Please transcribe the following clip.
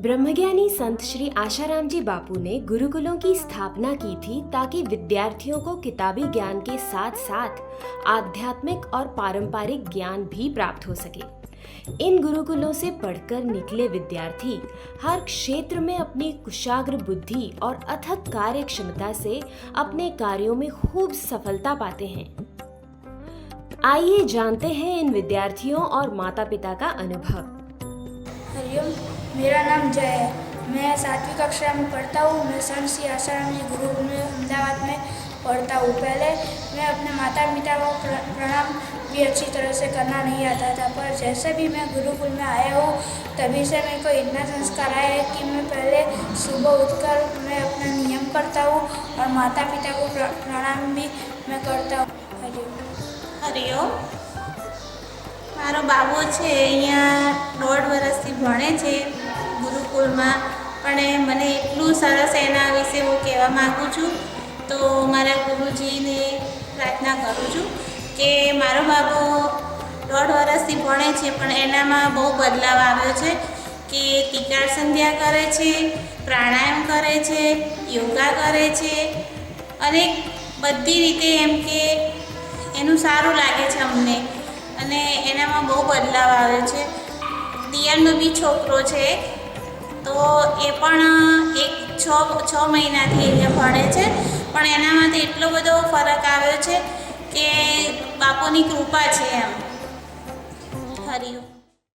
ब्रह्मज्ञानी संत श्री आशाराम जी बापू ने गुरुकुलों की स्थापना की थी ताकि विद्यार्थियों को किताबी ज्ञान के साथ साथ आध्यात्मिक और पारंपरिक ज्ञान भी प्राप्त हो सके। इन गुरुकुलों से पढ़कर निकले विद्यार्थी हर क्षेत्र में अपनी कुशाग्र बुद्धि और अथक कार्य क्षमता से अपने कार्यों में खूब सफलता पाते हैं। आइए जानते हैं इन विद्यार्थियों और माता पिता का अनुभव। हरिओम, मेरा नाम जय है। मैं 7वीं कक्षा में पढ़ता हूँ। मैं संत श्री आशाराम जी गुरुकुल में अहमदाबाद में पढ़ता हूँ। पहले मैं अपने माता पिता को प्रणाम भी अच्छी तरह से करना नहीं आता था, पर जैसे भी मैं गुरुकुल में आया हूँ तभी से मेरे को इतना संस्कार आया है कि मैं पहले सुबह उठकर मैं अपना नियम करता हूँ और माता पिता को प्रणाम भी मैं करता हूँ। हरिओम, मारो बाबू है अहींया 1.5 वर्षथी भणे छे गुरुकुलमां, पण मने एटलुं सरस एना विषे हूँ कहेवा मागुं छुं। तो मारा गुरुजीने प्रार्थना करूँ छुं के मारो बाबू 1.5 वर्षथी भणे छे पण एनामां बहु बदलाव आव्यो छे के त्रिकाळ संध्या करे छे, प्राणायाम करे छे, योगा करे छे अने बधी रीते एम के एनुं सारूं लागे छे अमने અને એનામાં બહુ બદલાવ આવ્યો છે। દિયરનો બી છોકરો છે તો એ પણ છ મહિનાથી અહીંયા ભણે છે, પણ એનામાંથી એટલો બધો ફરક આવ્યો છે કે બાપુની કૃપા છે એમ। હરિઓમ।